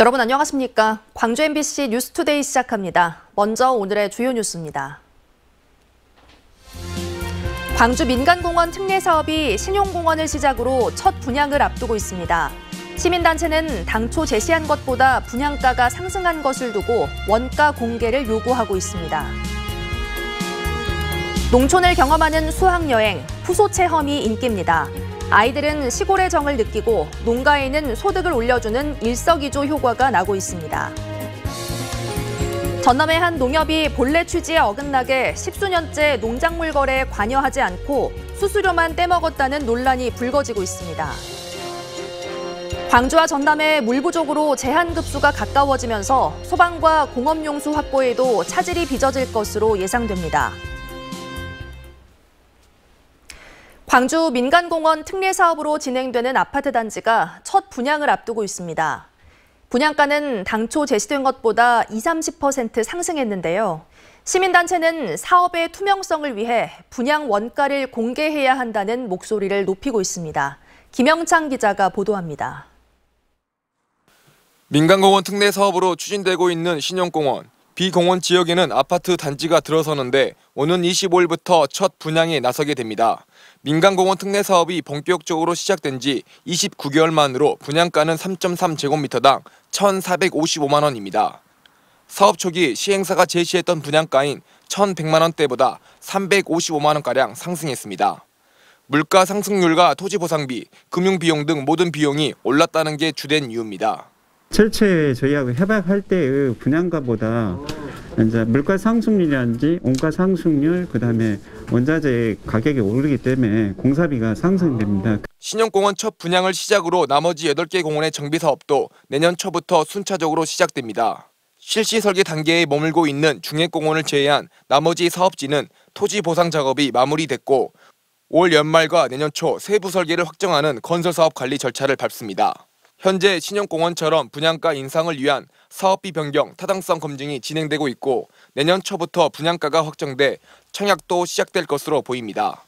여러분 안녕하십니까? 광주 MBC 뉴스투데이 시작합니다. 먼저 오늘의 주요 뉴스입니다. 광주 민간공원 특례 사업이 신용공원을 시작으로 첫 분양을 앞두고 있습니다. 시민단체는 당초 제시한 것보다 분양가가 상승한 것을 두고 원가 공개를 요구하고 있습니다. 농촌을 경험하는 수학여행, 푸소체험이 인기입니다. 아이들은 시골의 정을 느끼고 농가에는 소득을 올려주는 일석이조 효과가 나고 있습니다. 전남의 한 농협이 본래 취지에 어긋나게 십수년째 농작물 거래에 관여하지 않고 수수료만 떼먹었다는 논란이 불거지고 있습니다. 광주와 전남의 물 부족으로 제한급수가 가까워지면서 소방과 공업용수 확보에도 차질이 빚어질 것으로 예상됩니다. 광주 민간공원 특례 사업으로 진행되는 아파트 단지가 첫 분양을 앞두고 있습니다. 분양가는 당초 제시된 것보다 20~30% 상승했는데요. 시민단체는 사업의 투명성을 위해 분양 원가를 공개해야 한다는 목소리를 높이고 있습니다. 김영창 기자가 보도합니다. 민간공원 특례 사업으로 추진되고 있는 신용공원. 비공원 지역에는 아파트 단지가 들어서는데 오는 25일부터 첫 분양에 나서게 됩니다. 민간공원 특례 사업이 본격적으로 시작된 지 29개월 만으로 분양가는 3.3제곱미터당 1,455만 원입니다. 사업 초기 시행사가 제시했던 분양가인 1,100만 원대보다 355만 원가량 상승했습니다. 물가 상승률과 토지 보상비, 금융비용 등 모든 비용이 올랐다는 게 주된 이유입니다. 철저히 저희하고 협약할 때의 분양가보다 이제 물가 상승률이라든지 원가 상승률, 그다음에 원자재 가격이 오르기 때문에 공사비가 상승됩니다. 신용공원 첫 분양을 시작으로 나머지 8개 공원의 정비 사업도 내년 초부터 순차적으로 시작됩니다. 실시 설계 단계에 머물고 있는 중액공원을 제외한 나머지 사업지는 토지 보상 작업이 마무리됐고 올 연말과 내년 초 세부 설계를 확정하는 건설사업 관리 절차를 밟습니다. 현재 신용공원처럼 분양가 인상을 위한 사업비 변경, 타당성 검증이 진행되고 있고 내년 초부터 분양가가 확정돼 청약도 시작될 것으로 보입니다.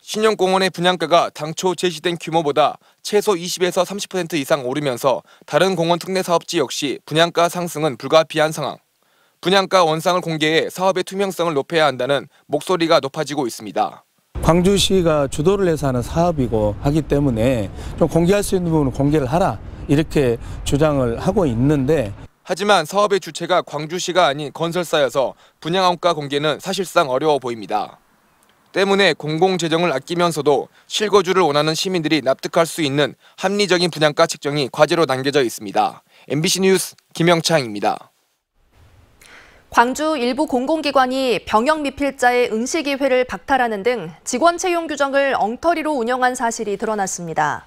신용공원의 분양가가 당초 제시된 규모보다 최소 20에서 30% 이상 오르면서 다른 공원 특례 사업지 역시 분양가 상승은 불가피한 상황. 분양가 원상을 공개해 사업의 투명성을 높여야 한다는 목소리가 높아지고 있습니다. 광주시가 주도를 해서 하는 사업이고 하기 때문에 좀 공개할 수 있는 부분은 공개를 하라 이렇게 주장을 하고 있는데 하지만 사업의 주체가 광주시가 아닌 건설사여서 분양원가 공개는 사실상 어려워 보입니다. 때문에 공공재정을 아끼면서도 실거주를 원하는 시민들이 납득할 수 있는 합리적인 분양가 책정이 과제로 남겨져 있습니다. MBC 뉴스 김영창입니다. 광주 일부 공공기관이 병역 미필자의 응시기회를 박탈하는 등 직원 채용 규정을 엉터리로 운영한 사실이 드러났습니다.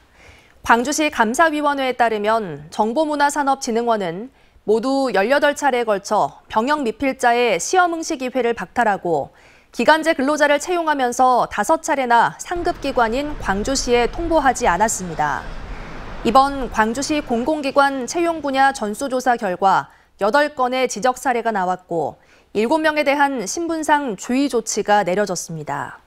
광주시 감사위원회에 따르면 정보문화산업진흥원은 모두 18차례에 걸쳐 병역 미필자의 시험 응시기회를 박탈하고 기간제 근로자를 채용하면서 5차례나 상급기관인 광주시에 통보하지 않았습니다. 이번 광주시 공공기관 채용 분야 전수조사 결과 8건의 지적 사례가 나왔고 7명에 대한 신분상 주의 조치가 내려졌습니다.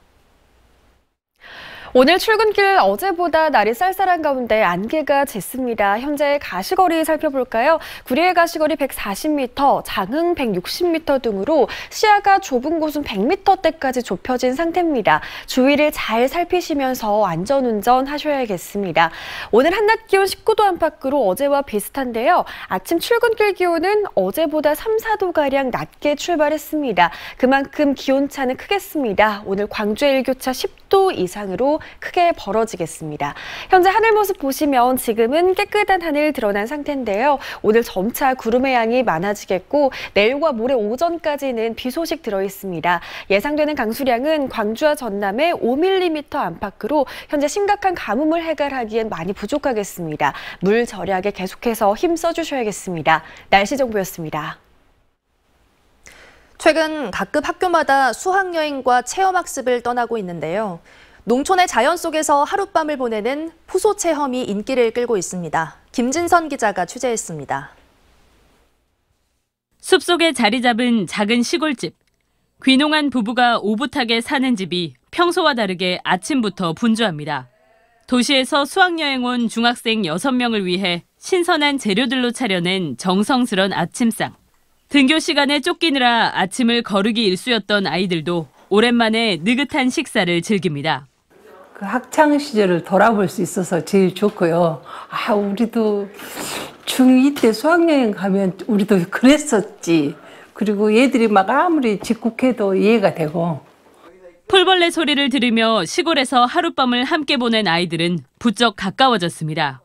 오늘 출근길 어제보다 날이 쌀쌀한 가운데 안개가 짙습니다. 현재 가시거리 살펴볼까요? 구리의 가시거리 140m, 장흥 160m 등으로 시야가 좁은 곳은 100m대까지 좁혀진 상태입니다. 주위를 잘 살피시면서 안전운전 하셔야겠습니다. 오늘 한낮 기온 19도 안팎으로 어제와 비슷한데요. 아침 출근길 기온은 어제보다 3~4도가량 낮게 출발했습니다. 그만큼 기온차는 크겠습니다. 오늘 광주의 일교차 10도 이상으로 크게 벌어지겠습니다. 현재 하늘 모습 보시면 지금은 깨끗한 하늘 드러난 상태인데요. 오늘 점차 구름의 양이 많아지겠고 내일과 모레 오전까지는 비 소식 들어있습니다. 예상되는 강수량은 광주와 전남의 5mm 안팎으로 현재 심각한 가뭄을 해결하기엔 많이 부족하겠습니다. 물 절약에 계속해서 힘써주셔야겠습니다. 날씨 정보였습니다. 최근 각급 학교마다 수학여행과 체험학습을 떠나고 있는데요. 농촌의 자연 속에서 하룻밤을 보내는 푸소체험이 인기를 끌고 있습니다. 김진선 기자가 취재했습니다. 숲속에 자리 잡은 작은 시골집. 귀농한 부부가 오붓하게 사는 집이 평소와 다르게 아침부터 분주합니다. 도시에서 수학여행 온 중학생 6명을 위해 신선한 재료들로 차려낸 정성스런 아침상. 등교 시간에 쫓기느라 아침을 거르기 일쑤였던 아이들도 오랜만에 느긋한 식사를 즐깁니다. 그 학창 시절을 돌아볼 수 있어서 제일 좋고요. 우리도 중2 때 수학여행 가면 우리도 그랬었지. 그리고 얘들이 막 아무리 짓궂해도 이해가 되고. 풀벌레 소리를 들으며 시골에서 하룻밤을 함께 보낸 아이들은 부쩍 가까워졌습니다.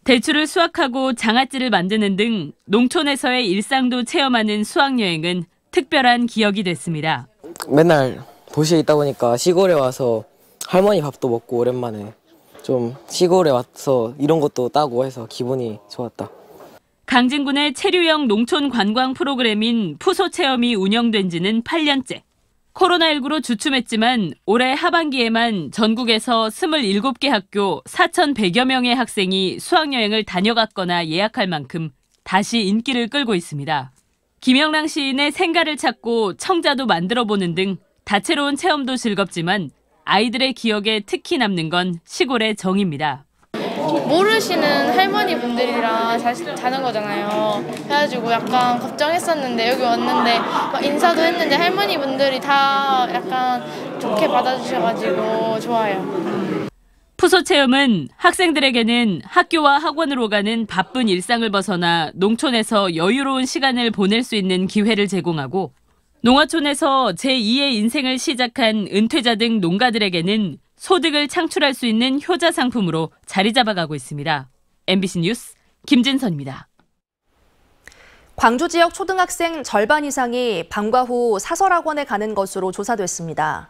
대추를 수확하고 장아찌를 만드는 등 농촌에서의 일상도 체험하는 수학여행은 특별한 기억이 됐습니다. 맨날 도시에 있다 보니까 시골에 와서 할머니 밥도 먹고 오랜만에 좀 시골에 와서 이런 것도 따고 해서 기분이 좋았다. 강진군의 체류형 농촌 관광 프로그램인 푸소 체험이 운영된 지는 8년째. 코로나19로 주춤했지만 올해 하반기에만 전국에서 27개 학교 4,100여 명의 학생이 수학여행을 다녀갔거나 예약할 만큼 다시 인기를 끌고 있습니다. 김영랑 시인의 생가를 찾고 청자도 만들어보는 등 다채로운 체험도 즐겁지만 아이들의 기억에 특히 남는 건 시골의 정입니다. 모르시는 할머니 분들이랑 자는 거잖아요. 그래가지고 약간 걱정했었는데 여기 왔는데 막 인사도 했는데 할머니 분들이 다 약간 좋게 받아주셔가지고 좋아요. 푸소 체험은 학생들에게는 학교와 학원으로 가는 바쁜 일상을 벗어나 농촌에서 여유로운 시간을 보낼 수 있는 기회를 제공하고 농어촌에서 제2의 인생을 시작한 은퇴자 등 농가들에게는 소득을 창출할 수 있는 효자 상품으로 자리 잡아가고 있습니다. MBC 뉴스 김진선입니다. 광주 지역 초등학생 절반 이상이 방과 후 사설학원에 가는 것으로 조사됐습니다.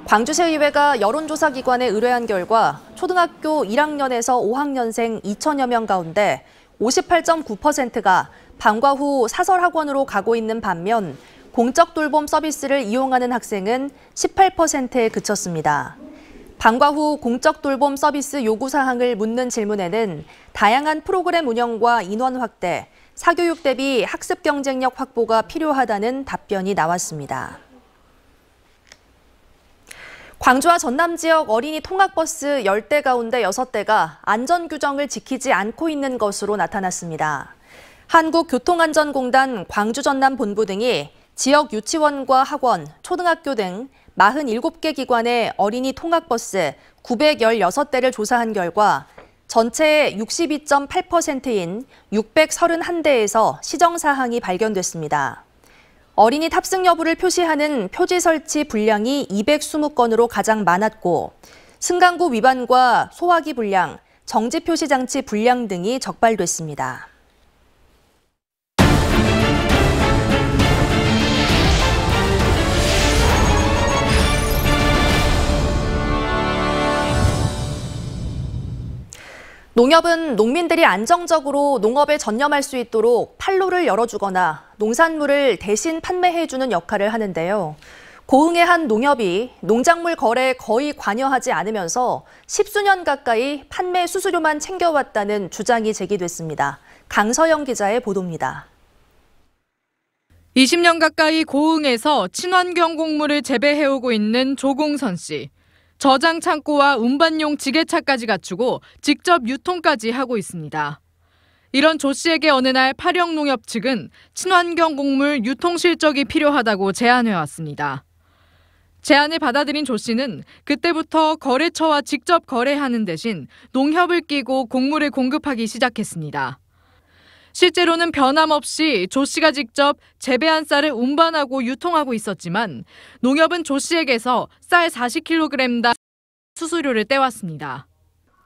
광주시의회가 여론조사 기관에 의뢰한 결과 초등학교 1학년에서 5학년생 2천여 명 가운데 58.9%가 방과 후 사설학원으로 가고 있는 반면 공적 돌봄 서비스를 이용하는 학생은 18%에 그쳤습니다. 방과 후 공적 돌봄 서비스 요구사항을 묻는 질문에는 다양한 프로그램 운영과 인원 확대, 사교육 대비 학습 경쟁력 확보가 필요하다는 답변이 나왔습니다. 광주와 전남 지역 어린이 통학버스 10대 가운데 6대가 안전규정을 지키지 않고 있는 것으로 나타났습니다. 한국교통안전공단 광주 전남 본부 등이 지역 유치원과 학원, 초등학교 등 47개 기관의 어린이 통학버스 916대를 조사한 결과 전체의 62.8%인 631대에서 시정사항이 발견됐습니다. 어린이 탑승 여부를 표시하는 표지 설치 불량이 220건으로 가장 많았고 승강구 위반과 소화기 불량, 정지 표시 장치 불량 등이 적발됐습니다. 농협은 농민들이 안정적으로 농업에 전념할 수 있도록 판로를 열어주거나 농산물을 대신 판매해주는 역할을 하는데요. 고흥의 한 농협이 농작물 거래에 거의 관여하지 않으면서 10수년 가까이 판매 수수료만 챙겨왔다는 주장이 제기됐습니다. 강서영 기자의 보도입니다. 20년 가까이 고흥에서 친환경 곡물을 재배해오고 있는 조공선 씨. 저장 창고와 운반용 지게차까지 갖추고 직접 유통까지 하고 있습니다. 이런 조 씨에게 어느 날 파령농협 측은 친환경 곡물 유통 실적이 필요하다고 제안해왔습니다. 제안을 받아들인 조 씨는 그때부터 거래처와 직접 거래하는 대신 농협을 끼고 곡물을 공급하기 시작했습니다. 실제로는 변함없이 조 씨가 직접 재배한 쌀을 운반하고 유통하고 있었지만 농협은 조 씨에게서 쌀 40kg당 수수료를 떼왔습니다.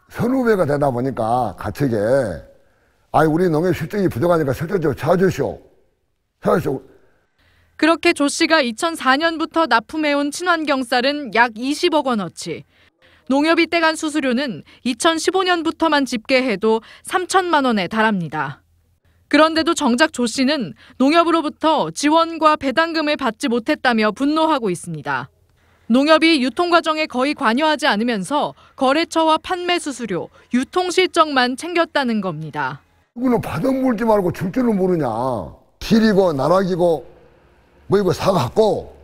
선후배가 되다 보니까 가책에 우리 농협 실적이 부족하니까 실적 좀 찾으시오. 그렇게 조 씨가 2004년부터 납품해온 친환경 쌀은 약 20억 원어치. 농협이 떼간 수수료는 2015년부터만 집계해도 3천만 원에 달합니다. 그런데도 정작 조 씨는 농협으로부터 지원과 배당금을 받지 못했다며 분노하고 있습니다. 농협이 유통 과정에 거의 관여하지 않으면서 거래처와 판매 수수료, 유통 실적만 챙겼다는 겁니다. 이거는 받은 물지 말고 줄 줄은 모르냐. 길이고 나락이고 이거 사갖고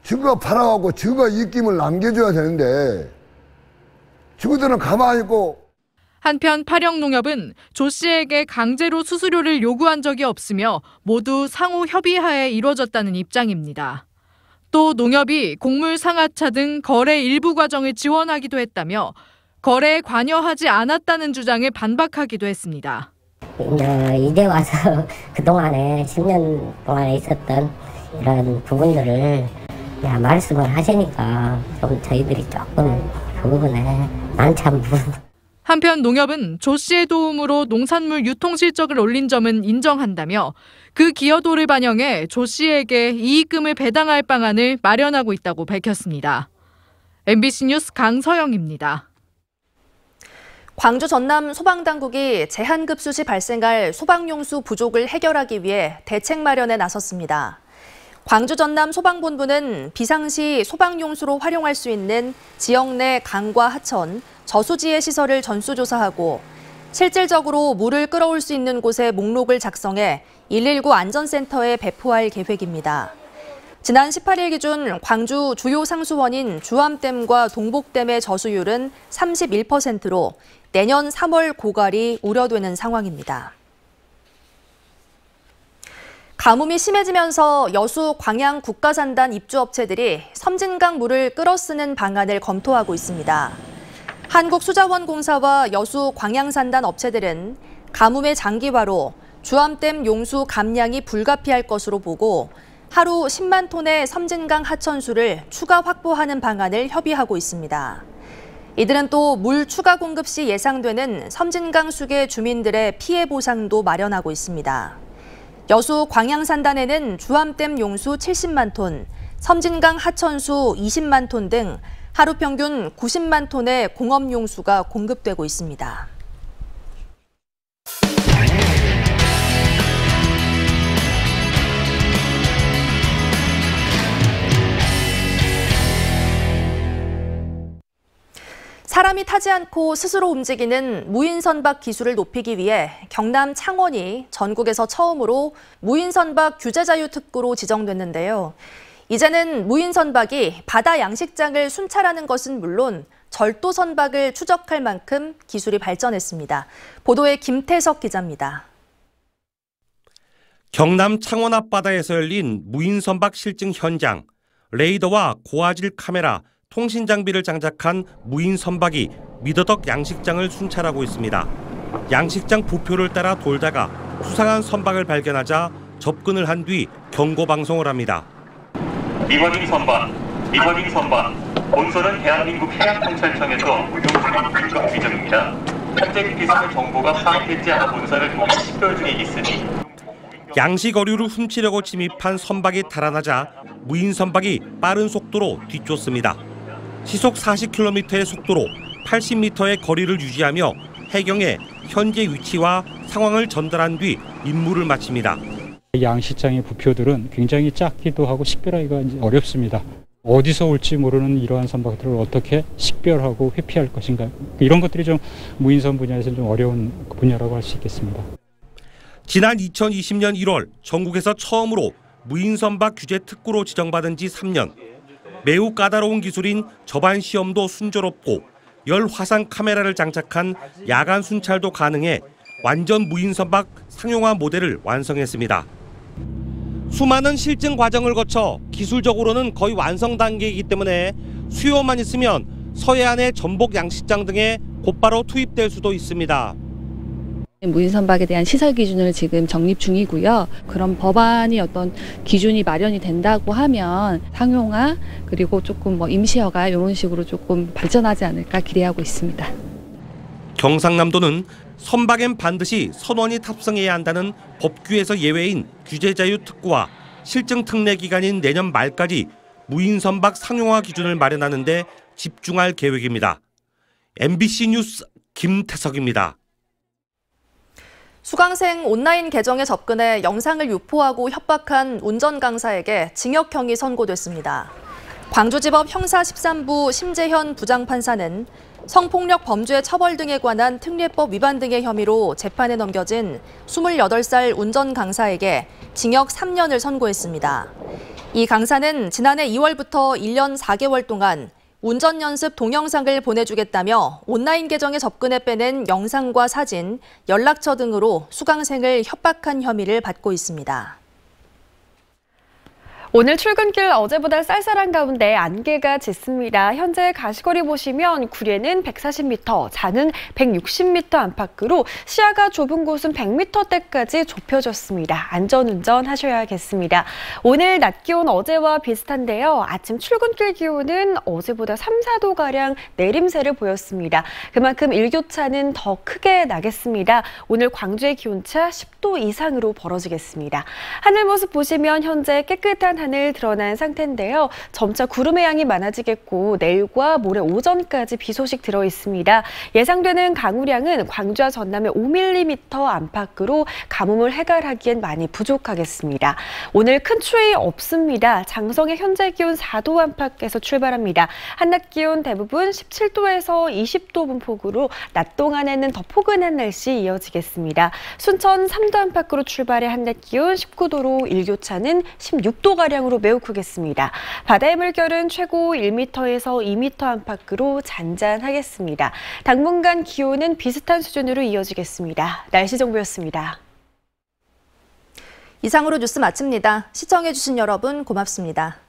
지가 팔아갖고 지가 입김을 남겨줘야 되는데 지구들은 가만히 있고. 한편 파령농협은 조 씨에게 강제로 수수료를 요구한 적이 없으며 모두 상호 협의하에 이루어졌다는 입장입니다. 또 농협이 곡물 상하차 등 거래 일부 과정을 지원하기도 했다며 거래에 관여하지 않았다는 주장에 반박하기도 했습니다. 이제 와서 그동안에 10년 동안에 있었던 이런 부분들을 말씀을 하시니까 좀 저희들이 조금 그 부분에 난처한 부분. 한편 농협은 조 씨의 도움으로 농산물 유통 실적을 올린 점은 인정한다며 그 기여도를 반영해 조 씨에게 이익금을 배당할 방안을 마련하고 있다고 밝혔습니다. MBC 뉴스 강서영입니다. 광주 전남 소방당국이 제한급수 시 발생할 소방용수 부족을 해결하기 위해 대책 마련에 나섰습니다. 광주 전남 소방본부는 비상시 소방용수로 활용할 수 있는 지역 내 강과 하천, 저수지의 시설을 전수조사하고 실질적으로 물을 끌어올 수 있는 곳에 목록을 작성해 119 안전센터에 배포할 계획입니다. 지난 18일 기준 광주 주요 상수원인 주암댐과 동복댐의 저수율은 31%로 내년 3월 고갈이 우려되는 상황입니다. 가뭄이 심해지면서 여수 광양 국가산단 입주업체들이 섬진강 물을 끌어쓰는 방안을 검토하고 있습니다. 한국수자원공사와 여수 광양산단 업체들은 가뭄의 장기화로 주암댐 용수 감량이 불가피할 것으로 보고 하루 10만 톤의 섬진강 하천수를 추가 확보하는 방안을 협의하고 있습니다. 이들은 또 물 추가 공급 시 예상되는 섬진강 수계 주민들의 피해 보상도 마련하고 있습니다. 여수 광양산단에는 주암댐 용수 70만 톤, 섬진강 하천수 20만 톤 등 하루 평균 90만 톤의 공업용수가 공급되고 있습니다. 사람이 타지 않고 스스로 움직이는 무인선박 기술을 높이기 위해 경남 창원이 전국에서 처음으로 무인선박 규제자유 특구로 지정됐는데요. 이제는 무인선박이 바다 양식장을 순찰하는 것은 물론 절도 선박을 추적할 만큼 기술이 발전했습니다. 보도에 김태석 기자입니다. 경남 창원 앞바다에서 열린 무인선박 실증 현장. 레이더와 고화질 카메라, 통신 장비를 장착한 무인 선박이 미더덕 양식장을 순찰하고 있습니다. 양식장 부표를 따라 돌다가 수상한 선박을 발견하자 접근을 한 뒤 경고 방송을 합니다. 리버닝 선박, 본선은 대한민국 해양통찰청에서 운용 중인 긴급 규정입니다. 현재 비상의 정보가 파악되지 않아 본선을 통해 식별 중에 있으니 양식 어류를 훔치려고 침입한 선박이 달아나자 무인 선박이 빠른 속도로 뒤쫓습니다. 시속 40km의 속도로 80m의 거리를 유지하며 해경에 현재 위치와 상황을 전달한 뒤 임무를 마칩니다. 양식장의 부표들은 굉장히 작기도 하고 식별하기가 어렵습니다. 어디서 올지 모르는 이러한 선박들을 어떻게 식별하고 회피할 것인가, 이런 것들이 좀 무인선 분야에서는 좀 어려운 분야라고 할 수 있겠습니다. 지난 2020년 1월 전국에서 처음으로 무인선박 규제 특구로 지정받은 지 3년. 매우 까다로운 기술인 저반 시험도 순조롭고 열화상 카메라를 장착한 야간 순찰도 가능해 완전 무인선박 상용화 모델을 완성했습니다. 수많은 실증 과정을 거쳐 기술적으로는 거의 완성 단계이기 때문에 수요만 있으면 서해안의 전복 양식장 등에 곧바로 투입될 수도 있습니다. 무인선박에 대한 시설 기준을 지금 정립 중이고요. 그런 법안이 어떤 기준이 마련이 된다고 하면 상용화 그리고 조금 임시허가 이런 식으로 조금 발전하지 않을까 기대하고 있습니다. 경상남도는 선박엔 반드시 선원이 탑승해야 한다는 법규에서 예외인 규제자유 특구와 실증 특례 기간인 내년 말까지 무인선박 상용화 기준을 마련하는 데 집중할 계획입니다. MBC 뉴스 김태석입니다. 수강생 온라인 계정에 접근해 영상을 유포하고 협박한 운전 강사에게 징역형이 선고됐습니다. 광주지법 형사 13부 심재현 부장판사는 성폭력 범죄 처벌 등에 관한 특례법 위반 등의 혐의로 재판에 넘겨진 28살 운전 강사에게 징역 3년을 선고했습니다. 이 강사는 지난해 2월부터 1년 4개월 동안 운전 연습 동영상을 보내주겠다며 온라인 계정에 접근해 빼낸 영상과 사진, 연락처 등으로 수강생을 협박한 혐의를 받고 있습니다. 오늘 출근길 어제보다 쌀쌀한 가운데 안개가 짙습니다. 현재 가시거리 보시면 구례는 140m, 장흥 160m 안팎으로 시야가 좁은 곳은 100m대까지 좁혀졌습니다. 안전운전 하셔야겠습니다. 오늘 낮 기온 어제와 비슷한데요. 아침 출근길 기온은 어제보다 3, 4도가량 내림세를 보였습니다. 그만큼 일교차는 더 크게 나겠습니다. 오늘 광주의 기온차 10도 이상으로 벌어지겠습니다. 하늘 모습 보시면 현재 깨끗한 하늘 드러난 상태인데요. 점차 구름의 양이 많아지겠고 내일과 모레 오전까지 비 소식 들어 있습니다. 예상되는 강우량은 광주와 전남의 5mm 안팎으로 가뭄을 해결하기엔 많이 부족하겠습니다. 오늘 큰 추위 없습니다. 장성의 현재 기온 4도 안팎에서 출발합니다. 한낮 기온 대부분 17도에서 20도 분폭으로 낮 동안에는 더 포근한 날씨 이어지겠습니다. 순천 3도 안팎으로 출발해 한낮 기온 19도로 일교차는 16도가량으로 매우 크겠습니다. 바다의 물결은 최고 1m에서 2m 안팎으로 잔잔하겠습니다. 당분간 기온은 비슷한 수준으로 이어지겠습니다. 날씨 정보였습니다. 이상으로 뉴스 마칩니다. 시청해주신 여러분 고맙습니다.